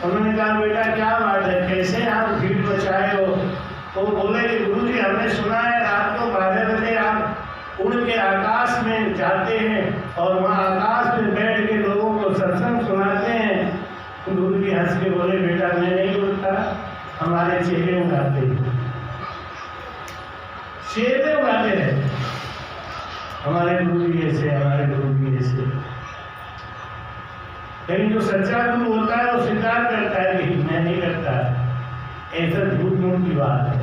उन्होंने कहा बेटा क्या बात है, कैसे आप भीड़ मचाए हो? तो बोले कि गुरुजी हमने सुना है रात को 12 बजे आप उड़ के आकाश में जाते हैं और वहाँ आकाश में बैठ के लोगों को सत्संग सुनाते हैं। तो गुरुजी हंस के बोले बेटा मैं नहीं उड़ता, हमारे चेले उड़ाते हैं, चेले उड़ाते हैं, हमारे गुरुजी ऐसे, हमारे गुरुजी ऐसे। लेकिन जो सच्चा गुरु होता है वो स्वीकार करता है कि मैं नहीं करता, ऐसा झूठ मूठ की बात है।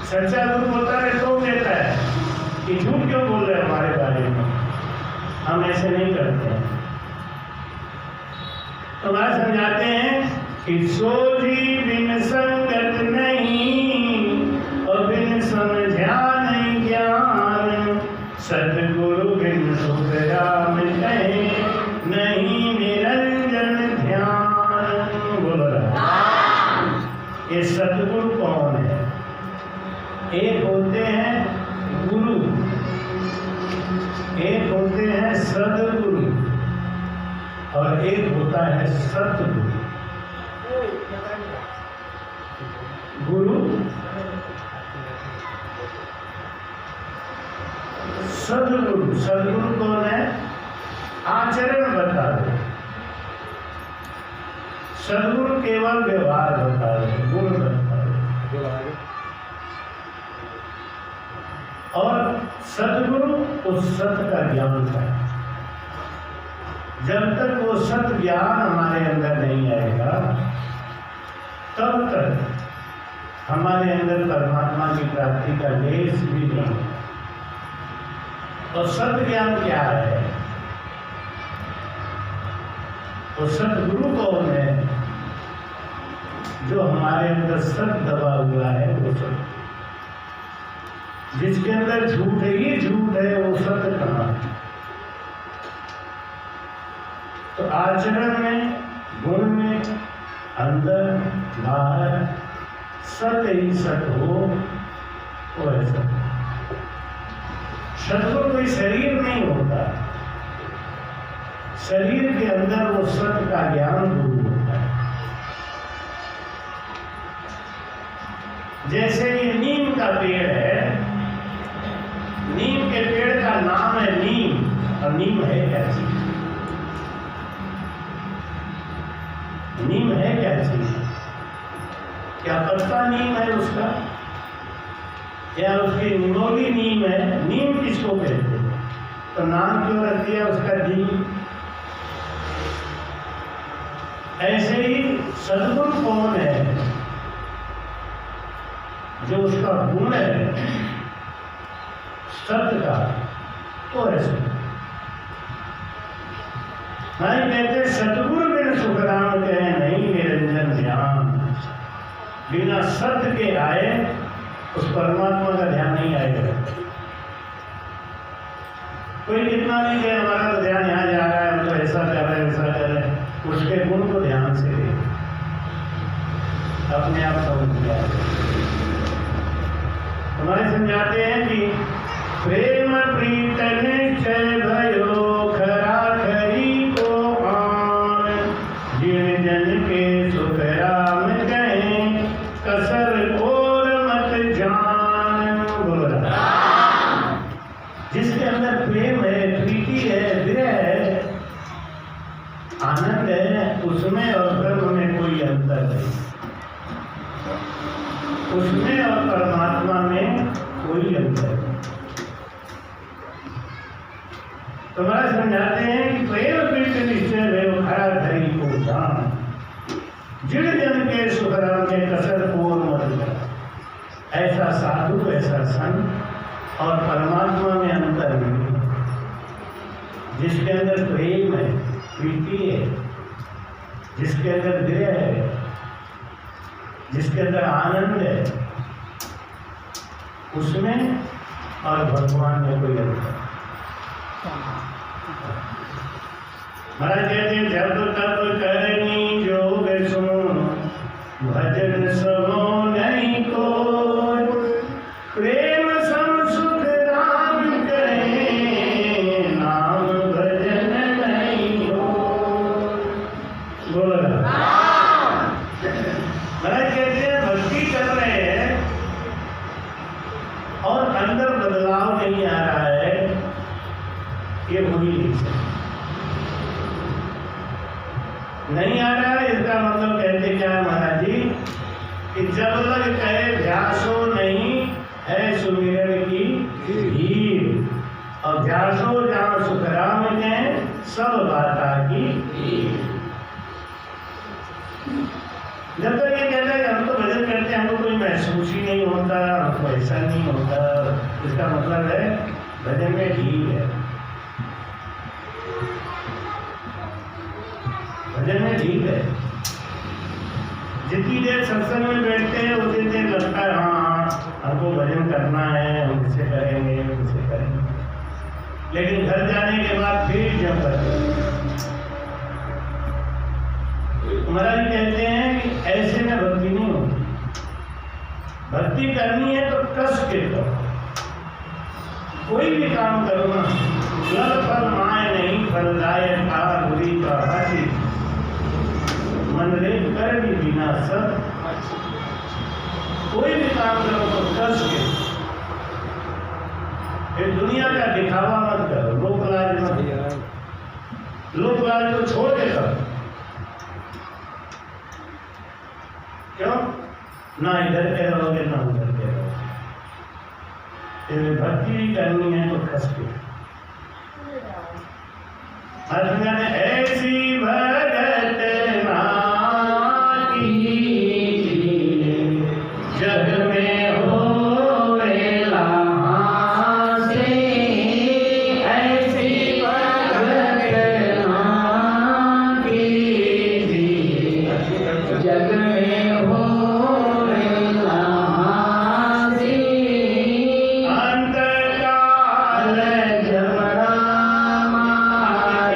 सच्चा गुरु होता है तो कहता है कि झूठ क्यों बोल रहे हमारे बारे में, हम ऐसे नहीं करते हैं। तो वह समझाते हैं कि सोझी बिन संगत नहीं और बिन समझा नहीं ज्ञान, सतगुरु बिन सुख राम कहे नहीं निरंजन ध्यान। बोल रहा ये सतगुरु कौन है? एक होते हैं गुरु, एक होते हैं सदगुरु और एक होता है सतगुरु। गुरु सदगुरु, सदगुरु कौन है? आचरण बता दो, सदगुरु केवल व्यवहार बता दो, गुण बता दो। और सदगुरु उस सत्य का ज्ञान है। जब तक वो सत्य ज्ञान हमारे अंदर नहीं आएगा तब तक हमारे अंदर परमात्मा की प्राप्ति का लेस भी नहीं। और सत्य ज्ञान क्या है? वो सतगुरु कौन है? जो हमारे अंदर सत्य दबा हुआ है वो सत्य, जिसके अंदर झूठ है ये झूठ है, वो सत्य कहाँ है? तो आचरण में, गुण में, अंदर बाहर सत्य ही सत्य हो वो है सत्य। सतगुरु कोई शरीर नहीं होता, शरीर के अंदर वो सत्य का ज्ञान गुरु होता है। जैसे ये नीम का पेड़ है, नीम के पेड़ का नाम है नीम, और नीम है क्या चीज? नीम है क्या चीज? क्या पत्ता नीम है उसका, या उसकी निमोली नीम है? नीम किसको कहते हैं? तो नाम क्यों रख दिया उसका नीम? ऐसे ही सद्गुरु कौन है? जो उसका गुण है सत्य का, तो ऐसे नहीं कहते सतगुरु बिन सुख राम कहे नहीं निरंजन ध्यान। बिना सत्य के आए उस परमात्मा का ध्यान नहीं आएगा। कोई कितना नहीं कहे हमारा तो ध्यान यहाँ जा रहा है, तो ऐसा कर रहे हैं वैसा कर रहे हैं, उसके गुण को ध्यान से दे, अपने आप समझ में आए। हमारे समझाते हैं कि प्रेम प्रीत निश्चय भयो खरा खरी को आन, जिन जन के सुख राम कहे कसर और मत जान। बोल रहा जिसके अंदर प्रेम है, प्रीति है, विरह है, आनंद है, उसमें और ब्रह्म में कोई अंतर नहीं, उसमें और परमात्मा में कोई अंतर नहीं। तुम्हारा समझाते हैं कि प्रेम प्रीत निश्चय भयो खरा खरी को जान, जिन जन के सुख राम के कसर और मत जान। ऐसा साधु, ऐसा संत और परमात्मा में अंतर नहीं। जिसके अंदर प्रेम है, प्रीति है, जिसके अंदर विरह है, जिसके अंदर आनंद है, उसमें और भगवान में कोई अंतर। महाराज कहते हैं जब तब करनी जोग सुन भजन समो नहीं कोई, प्रेम सम सुख राम कहे नाम भजन नहीं हो। बोलो ना। महाराज कहते हैं भक्ति कर रहे हैं और अंदर बदलाव नहीं आ रहा है, ये हो ही नहीं सकता। नहीं आ रहा है इसका मतलब कहते क्या है महाराज जी कि जब लग कहे ध्यासो नहीं है सुमिरन की भीड़, और ध्यासो जहाँ सुखराम ने सब बाता की भीड़। जब तक ये कहता है कि हम तो भजन करते हैं, हमको कोई महसूस ही नहीं होता, हमको ऐसा नहीं होता, इसका मतलब है भजन में भीड़ है, भजन में ठीक है। जितनी देर सत्संग में बैठते हैं उतनी देर लगता है हाँ हमको भजन करना है, हम इसे करेंगे उसे करेंगे, लेकिन घर जाने के बाद फिर जब करते हैं। महाराज कहते हैं कि ऐसे में भक्ति नहीं होती। भक्ति करनी है तो कस के करो, कोई भी काम करो ना, फल फल माय नहीं फलदायक का बुरी का हाथी मन रे कर भी बिना सब। कोई भी काम करो तो कस के, फिर दुनिया का दिखावा मत करो, लोक लाज मत, लोक लाज को छोड़ के करो। क्यों? ना इधर के रहोगे ना उधर के रहोगे। भक्ति करनी है तो कस के। ऐसी भगत नाकी जग में हो से, ऐसी भगत नाकी जग में हो अंतकाल जमरा मार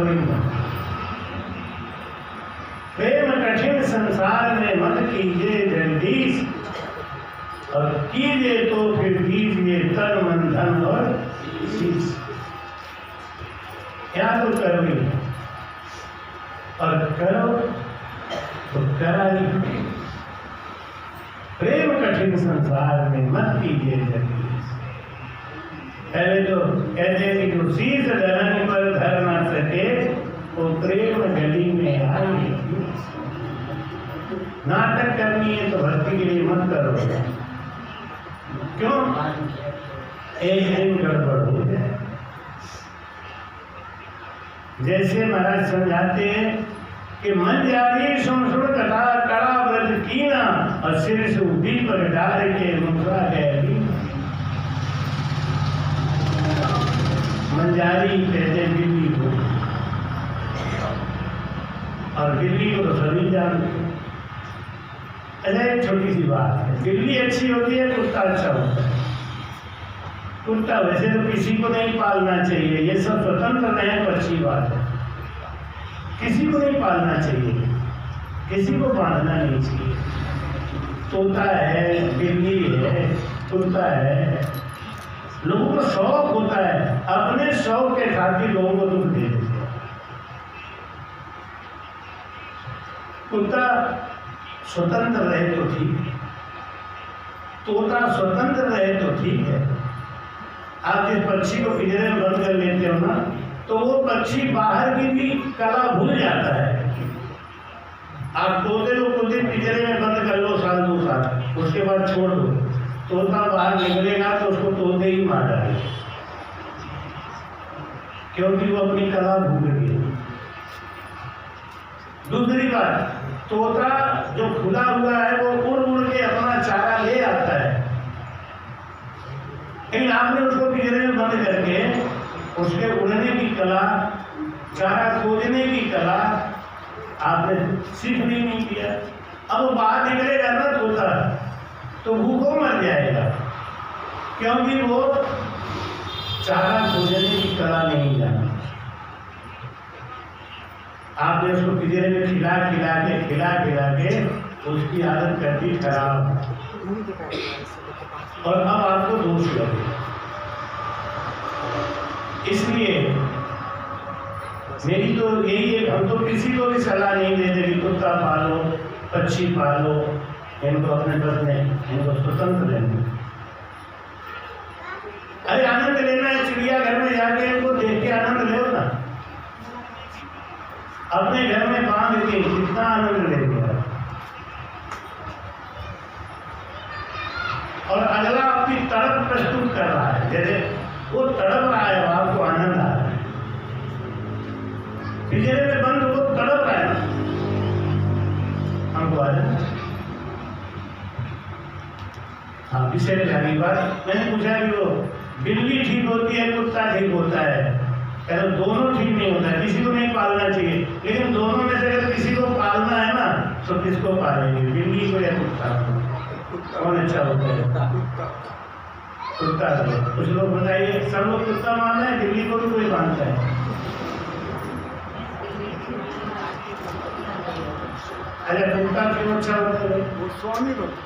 करो ही मत। प्रेम कठिन संसार में मत कीजिए जगदीश, और कीजिए तो फिर दीजिए तन मन धन और शीश। क्या तो करो ही, और करो तो करा ही। प्रेम कठिन संसार में मत कीजिए जगदीश। पहले तो कहते हैं कि जो शीश धरनी पर धर ना सके वो प्रेम गली में आए। नाटक करनी है तो भक्ति के लिए मत करो। क्यों? एक दिन गड़बड़ हो जाए। जैसे महाराज समझाते हैं कि मन जारी सुन सुन कथा कड़ा व्रत कीना, और सिर से उठी पर डाल के मुकरा गए। मंजारी कहते बिल्ली को, और बिल्ली को तो सभी जानते हैं। अच्छा, एक छोटी सी बात है, बिल्ली अच्छी होती है, कुत्ता अच्छा होता है। कुत्ता वैसे तो किसी को नहीं पालना चाहिए, ये सब स्वतंत्र रहें तो अच्छी बात है। किसी को नहीं पालना चाहिए, किसी को बांधना नहीं चाहिए। तोता है, बिल्ली है, कुत्ता है, लोगों को शौक होता है, अपने शौक के खातिर लोगों को दुख दे देते हैं। कुत्ता स्वतंत्र रहे तो ठीक है, तोता स्वतंत्र रहे तो ठीक है। आप जिस पक्षी को पिंजरे में बंद कर लेते हो ना, तो वो पक्षी बाहर की भी कला भूल जाता है। आप तोते को कुछ दिन पिंजरे में बंद कर लो, साल 2 साल, उसके बाद छोड़ दो, तोता बाहर निकलेगा तो उसको तोते ही मार डाले, क्योंकि वो अपनी कला भूल गई। दूसरी बात, तोता जो खुला हुआ है वो उड़ उड़ के अपना चारा ले आता है, लेकिन आपने उसको पिंजरे में बंद करके उसके उड़ने की कला, चारा खोजने की कला आपने सीख भी नहीं किया। अब वो बाहर निकलेगा ना तोता, तो भूखों मर जाएगा, क्योंकि वो चारा खोजने की कला नहीं जाना। आपने उसको पिंजरे में खिला खिला के उसकी आदत कर दी खराब, और अब आपको दोष लगे। इसलिए मेरी तो यही है, हम तो किसी को भी सलाह नहीं देते कि कुत्ता पालो, पक्षी पालो, इनको अपने बस में इनको स्वतंत्र रहने। अरे आनंद लेना है, चिड़ियाघर में जाके इनको देख के आनंद लो ना। अपने घर में बांध के कितना आनंद लेंगे। और अगला अपनी तड़प प्रस्तुत कर रहा है, जैसे वो तड़प रहा है, आपको आनंद आ रहा है। पिंजरे में बंद वो तड़प रहा है, हमको आ जाए। हाँ, विषय जानी बात मैंने पूछा कि वो बिल्ली ठीक होती है, कुत्ता ठीक होता है? कहते दोनों ठीक नहीं होता है, किसी को नहीं पालना चाहिए। लेकिन दोनों में से अगर किसी को पालना है ना, तो किसको पालेंगे, बिल्ली को या कुत्ता? कौन अच्छा होता है? कुत्ता। कुछ लोग बताइए, सब लोग कुत्ता मानते हैं, बिल्ली को भी कोई मानता है? अरे कुत्ता क्यों अच्छा होता है? वो स्वामी भक्त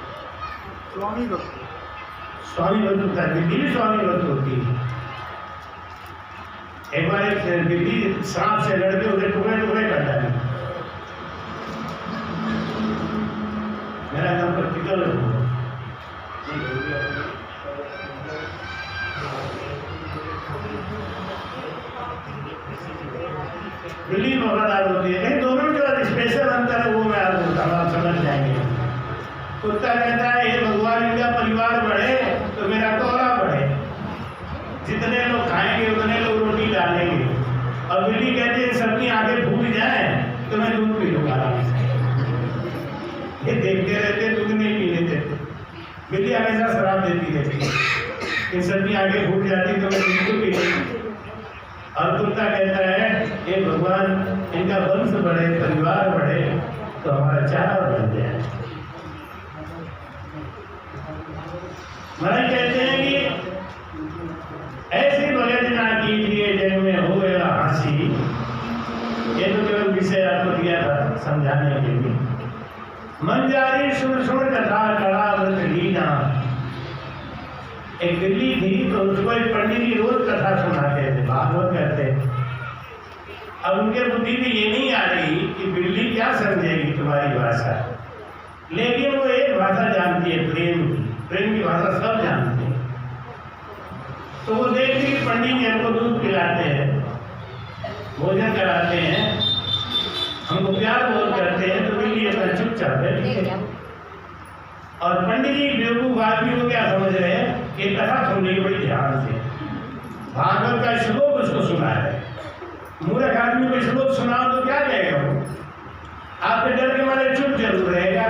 होता है, बिल्ली भी स्वामी भक्त होती है। एक बार एक बिल्ली सांप से लड़के उसे टुकड़े टुकड़े कर डाली। मेरा नाम प्रैक्टिकल बिल्ली वफादार होती है, लेकिन दोनों के बाद स्पेशल अंतर है, वो मैं आपको बताऊंगा, आप समझ जाएंगे। कुत्ता कहता है हे भगवान, इनका परिवार बढ़े तो मेरा टोला बढ़े, जितने लोग खाएंगे उतने लोग रोटी डालेंगे। और बिल्ली कहती है सबकी आंखें फूट जाए तो मैं दूध पी लूंगा आराम से। ये देखते रहते, दूध नहीं पीने देते। बिल्ली हमेशा शराब देती रहती है, इन सबकी आंखें फूट जाती तो मैं दूध पी लूंगा। और कुत्ता कहता है हे भगवान, इनका वंश बढ़े, परिवार बढ़े तो हमारा चारा बढ़ जाए। महाराज कहते हैं कि ऐसी भगत ना कीजिए जग में हो गया हंसी, विषय आपको दिया था समझाने के लिए। मन जारी सुन सुन कथा कड़ा व्रत लीना। एक बिल्ली थी तो उसको एक पंडित जी रोज कथा सुनाते थे, भागवत करते। अब उनके बुद्धि में ये नहीं आ रही कि बिल्ली क्या समझेगी तुम्हारी भाषा, लेकिन वो एक भाषा जानती है, प्रेम की। प्रेम की भाषा सब जानते हैं। तो वो देखती कि पंडित जी हमको दूध पिलाते हैं, भोजन कराते हैं, हमको प्यार बहुत करते हैं, तो बिल्ली अपना चुपचाप है। और पंडित जी बेवकूफ आदमी को क्या समझ रहे हैं कि कथा सुनने बड़ी ध्यान से, भागवत का श्लोक उसको सुना है। मूर्ख आदमी को श्लोक सुनाओ तो क्या कहेगा वो? आपके डर के मारे चुप जरूर रहेगा,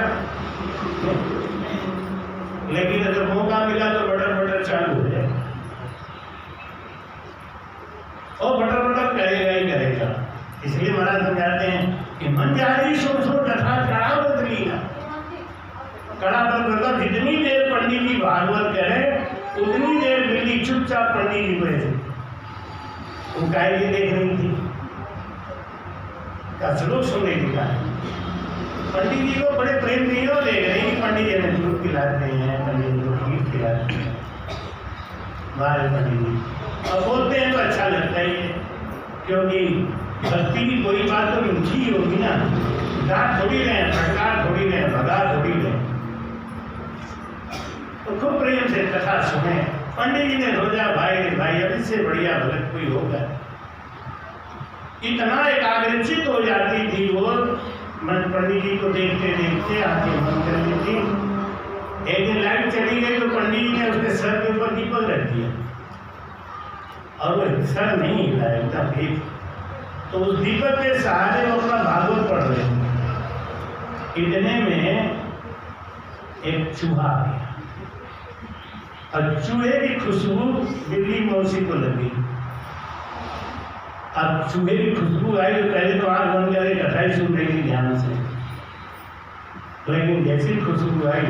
लेकिन अगर मौका मिला तो बटर बटर चालू हो जाए और बटर बटर करेगा ही करेगा। इसलिए महाराज समझाते हैं कि मन जारी सुन सुन कथा कड़ा व्रत लीना। कड़ा व्रत मतलब जितनी देर पंडित जी भागवत करे उतनी देर बिल्ली चुपचाप पंडित जी बैठे। वो गाय भी देख रही थी, का श्लोक सुन रही थी। पंडित जी को बड़े प्रेम नहीं हो देख रहे कि पंडित जी ने दूध पिलाते हैं, पंडित जी को खीर खिलाते हैं, बाहर पंडित जी और बोलते हैं तो अच्छा लगता ही है, क्योंकि भक्ति की कोई बात तो मीठी ही होगी ना। डांट थोड़ी रहे, फटकार थोड़ी रहे, भगा थोड़ी रहे। तो खूब प्रेम से कथा सुने। पंडित जी ने सोचा भाई भाई अब इससे बढ़िया भगत कोई होगा। इतना एकाग्रचित हो जाती थी वो पंडित जी को देखते देखते आंखें बंद कर ली थी। एक दिन लाइट चली गई तो पंडित जी ने उसके सर के ऊपर दीपक रख दिया और वो सर नहीं हिला एकदम ठीक। तो उस दीपक के सहारे वो अपना भागवत पढ़ रहे थे। इतने में एक चूहा आ गया और चूहे की खुशबू बिल्ली मौसी को लगी। अब चूहे की खुशबू आई तो पहले तो आंख बंद करके कथा ही सुन रही थी ध्यान से, लेकिन जैसी खुशबू आई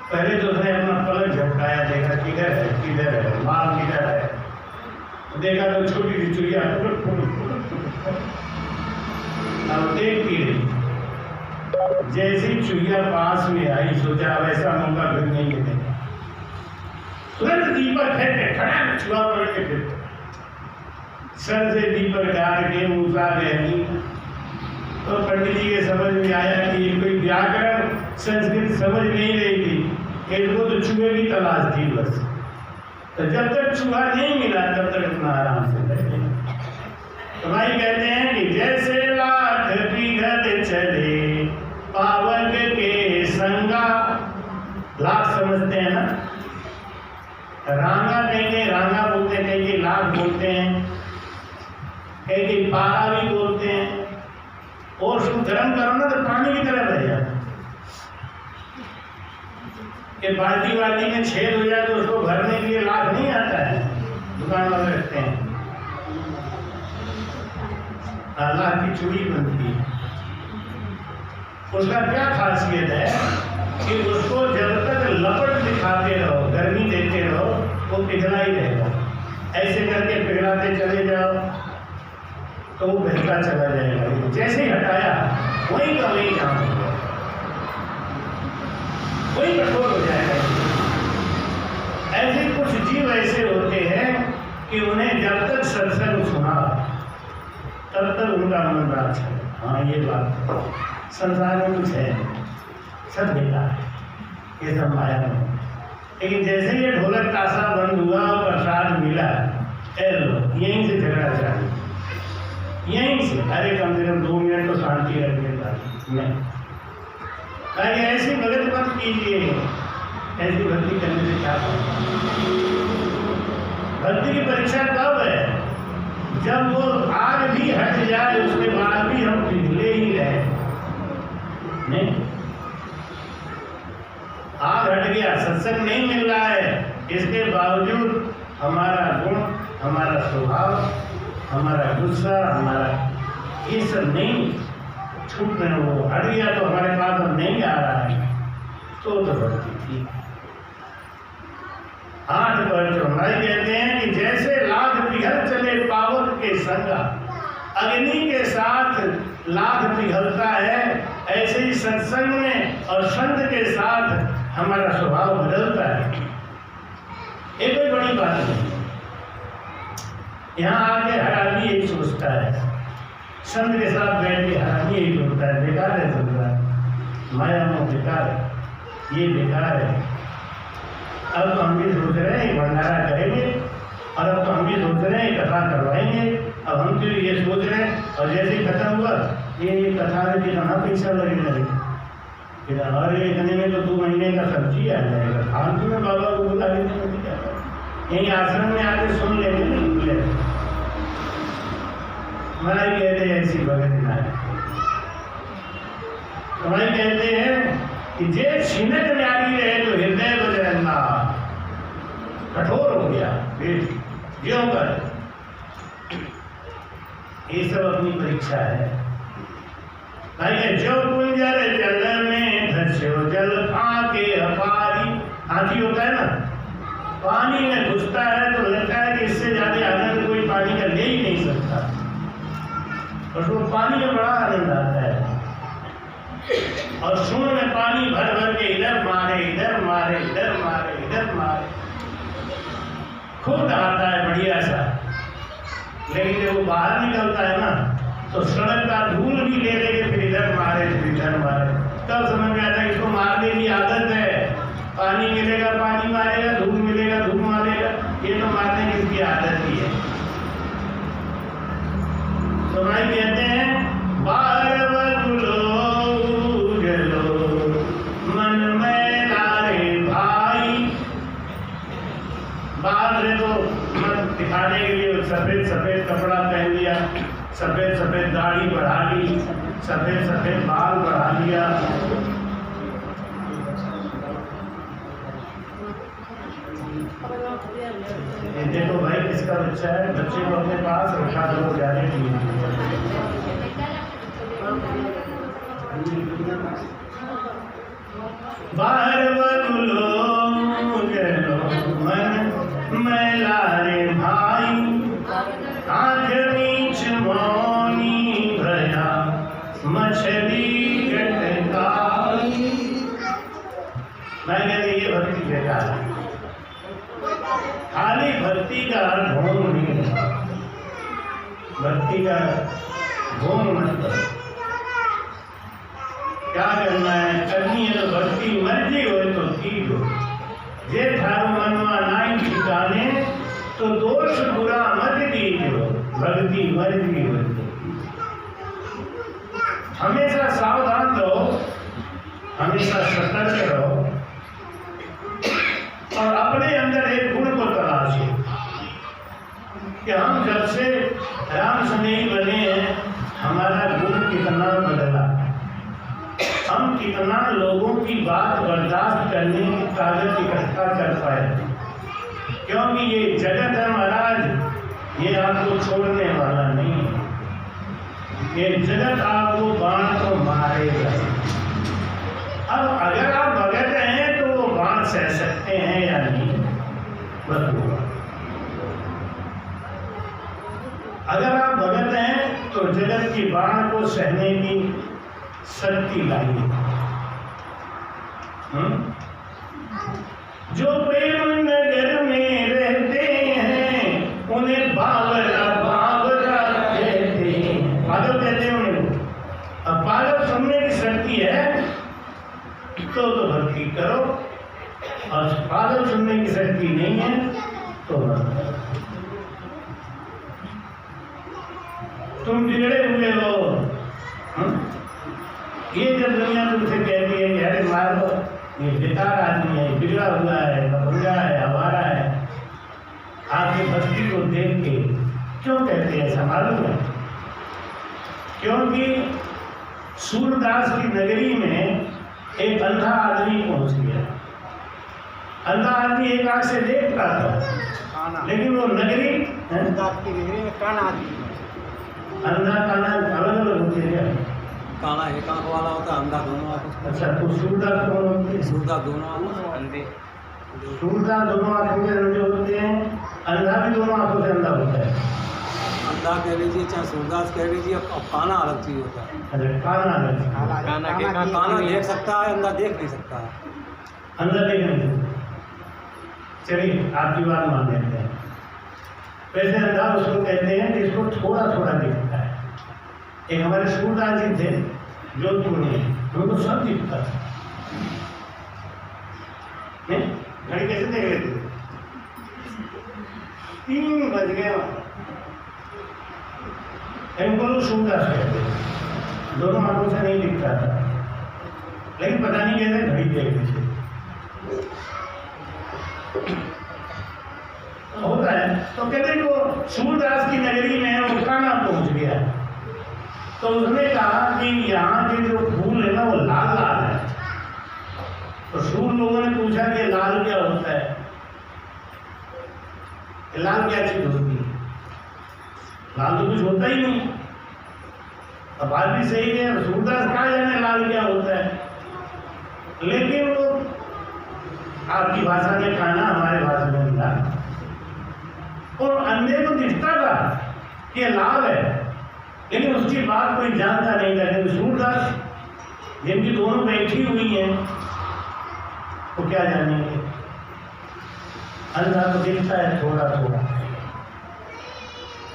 पहले तो उसने अपना पलक झपकाया, देखा किधर है किधर है, माल किधर है। देखा तो छोटी सी चुहिया अब देखती रही। जैसी चुहिया पास में आई सोचा अब ऐसा मौका फिर नहीं मिलेगा। तुरंत दीपक फेंक के खड़ा चूहा पकड़ के फिर सर से दीपक डाल के मूसा गहनी। तो पंडित जी के समझ में आया कि ये कोई व्याकरण संस्कृत समझ नहीं रही थी, इनको तो चूहे की तलाश थी बस। तो जब तक चूहा नहीं मिला तब तक अपना आराम से बैठे। तो भाई कहते हैं कि जैसे लाख बिघत चले पावक के संगा। लाख समझते हैं ना, रांगा कहेंगे, रांगा बोलते हैं, कहेंगे लाख बोलते हैं, कहेंगे पारा भी बोलते हैं। और उसको गर्म करो ना तो पानी की तरह बह जाता है। कि बाल्टी वाल्टी में छेद हो जाए तो उसको भरने के लिए लाख नहीं आता है, दुकान वाले रखते हैं। अल्लाह की चूड़ी बनती है। उसका क्या खासियत है कि उसको जब तक लपट दिखाते रहो, गर्मी देते रहो, वो पिघला ही रहेगा। ऐसे करके पिघलाते चले जाओ तो वो बहता चला जाएगा। जैसे ही हटाया वही का वही काम होगा, वही कठोर हो जाएगा। ऐसे कुछ जीव ऐसे होते हैं कि उन्हें जब तक सत्संग सुना तब तक उनका मन राज है। हाँ ये बात संसार में कुछ है, सब बेकार है, ये सब माया में। लेकिन जैसे ये ढोलक ताशा बंद हुआ और प्रसाद मिला, यहीं से झगड़ा चालू, यहीं से। अरे कम से कम 2 मिनट तो शांति रखने का नहीं। ऐसी भगत मत कीजिए, ऐसी भक्ति करने से क्या होगा? भक्ति की परीक्षा कब है? जब वो आग भी हट जाए उसके बाद भी हम पिघले ही रहे। नहीं, आग हट गया, सत्संग नहीं मिल रहा है, इसके बावजूद हमारा गुण, हमारा स्वभाव, हमारा गुस्सा, हमारा ये सब नहीं छूट रहे, वो हट गया तो हमारे पास अब नहीं आ रहा है, तो भक्ति थी। 8 पर चौड़ाई कहते हैं कि जैसे लाख पिघल चले पाव अग्नि के साथ लाख पिघलता है, ऐसे ही सत्संग में और संत के साथ हमारा स्वभाव बदलता है। ये कोई बड़ी बात नहीं। यहाँ आके हर आदमी यही सोचता है, संत के साथ बैठ के हर आदमी यही सोचता है बेकार है संसार, माया मोह बेकार है, ये बेकार है। अब तो हम भी सोच रहे हैं भंडारा करेंगे, और अब तो हम भी सोच रहे हैं कथा करवाएंगे। अब हम तो ये सोच रहे हैं, और जैसे ही खत्म हुआ ये कथा में कितना पैसा लगेगा, अरे इतने में तो 2 महीने का सब्जी आ जाएगा। फालतू में बाबा को बुला लेते, यही आश्रम में आके सुन लेते नहीं। हमारे कहते हैं ऐसी भगत ना है। हमारे कहते हैं कि जे छिनक न्यारी रहे तो हृदय बजरंगा, कठोर हो गया क्यों कर। ये सब अपनी परीक्षा है। जो कुंजर जल में धस्यो जल फाके अपारी, हाथी होता है ना, पानी में घुसता है तो लगता है कि इससे ज्यादा आनंद कोई पानी का ले ही नहीं सकता, और उसको पानी में बड़ा आनंद आता है। और सूंड में पानी भर भर के इधर मारे इधर मारे इधर मारे इधर मारे, खूब आता है बढ़िया सा। लेकिन जब वो बाहर निकलता है ना तो सड़क का धूल भी ले लेके फिर इधर मारे फिर इधर मारे, तब समझ में आता है इसको मारने की आदत है। पानी मिलेगा पानी मारेगा, धूप मिलेगा धूप मारेगा, ये तो मारने की इसकी आदत ही है। तो भाई कहते हैं बाहर बदलो मन में लारे भाई, बाहर से तो मन दिखाने के लिए सफेद सफेद कपड़ा पहन लिया, सफेद सफेद दाढ़ी बढ़ा ली, सफेद सफेद बाल बढ़ा लिया। देखो भाई किसका बच्चा है, बच्चे को अपने पास रखा दो जाने के लिए। बाहर बदलो मन मैला रे भाई, आंख नीच मौनी भया मछली गटकाई। मैं कहते ये भक्ति बेकार है, खाली भक्ति का ढोंग नहीं है, भक्ति का ढोंग मत करो। क्या करना है, करनी है तो भक्ति मर्जी हो तो ठीक हो, जे थारो मनवा नाई ठिकाने तो दोष बुरा मत दीजो, भक्ति मर्जी हो। हमेशा सावधान रहो, हमेशा सतर्क रहो, और अपने अंदर एक गुण को तलाशो कि हम जब से राम स्नेही बने हैं हमारा गुण कितना बदला, हम कितना लोगों की बात बर्दाश्त करने की ताकत इकट्ठा कर पाए। क्योंकि ये जगत है महाराज, ये आपको छोड़ने वाला नहीं है, ये जगत आपको बाण तो मारेगा। अब अगर आप भगत हैं तो वो बाण सह सकते हैं या नहीं, बताओ। अगर आप भगत हैं तो जगत की बाण को सहने की शक्ति लाइए। जो प्रेम नगर में रहते हैं उन्हें बावरा बावरा कहते हैं, पागल कहते हैं उन्हें। अब पागल सुनने की शक्ति है तो भक्ति करो, और पागल सुनने की शक्ति नहीं है तो मत करो। तुम बिगड़े हुए हो, ये जब दुनिया तुमसे कहती है कि अरे मार दो, ये बेकार आदमी है, बिगड़ा हुआ है, भंगा है, आवारा है, आपकी भक्ति को देख के क्यों कहते हैं ऐसा मालूम है? क्योंकि सूरदास की नगरी में एक अंधा आदमी पहुंच गया। अंधा आदमी एक आंख से देख रहा था, लेकिन वो नगरी में काना आदमी, अंधा काना अलग अलग होते हैं। काला एक आंख वाला होता है, अंधा दोनों आंखों। अच्छा, तो सूरदास कौन होते हैं? सूरदास दोनों आंखों अंधे, सूरदास दोनों आंखों से अंधे होते हैं, अंधा भी दोनों आंखों से अंधा होता है। अंधा कह लीजिए चाहे सूरदास कह लीजिए, अब काना अलग चीज होता है। अच्छा काना अलग, काना देख सकता है, अंधा देख नहीं सकता है। अंदर देख नहीं सकता। चलिए आपकी बात मान लेते हैं। वैसे अंधा उसको कहते हैं जिसको थोड़ा थोड़ा दिखता है। एक हमारे सूरदास जी थे जोधपुर में, उनको सब दिखता था। घड़ी कैसे देख लेते थे? 3 बज गए, उनको लोग सूरदास कहते हैं। दोनों आंखों से नहीं दिखता था, लेकिन पता नहीं कैसे घड़ी देख लेते होता है। तो कहते हैं वो सूरदास की नगरी में वो काना पहुंच गया, तो उसने कहा कि यहाँ के जो फूल है ना वो लाल लाल है। तो सूर लोगों ने पूछा कि लाल क्या होता है, लाल क्या चीज होती है? लाल तो कुछ होता ही नहीं। अब बात भी सही है, सूरदास कहा जाने लाल क्या होता है, लेकिन वो आपकी भाषा में काना, हमारे भाषा में मिला। और अंधे को दिखता था कि ये लाल है, लेकिन उसकी बात कोई जानता नहीं था। लेकिन सूरदास जिनकी दोनों बैठी हुई हैं वो क्या जानेंगे? अंधा को दिखता है थोड़ा थोड़ा,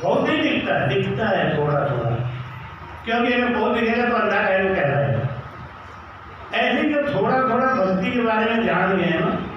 बहुत नहीं दिखता है, दिखता है थोड़ा थोड़ा, क्योंकि अगर बहुत दिखेगा तो अंधा कहलाएगा। ऐसे जो थोड़ा थोड़ा भक्ति के बारे में जान गए ना,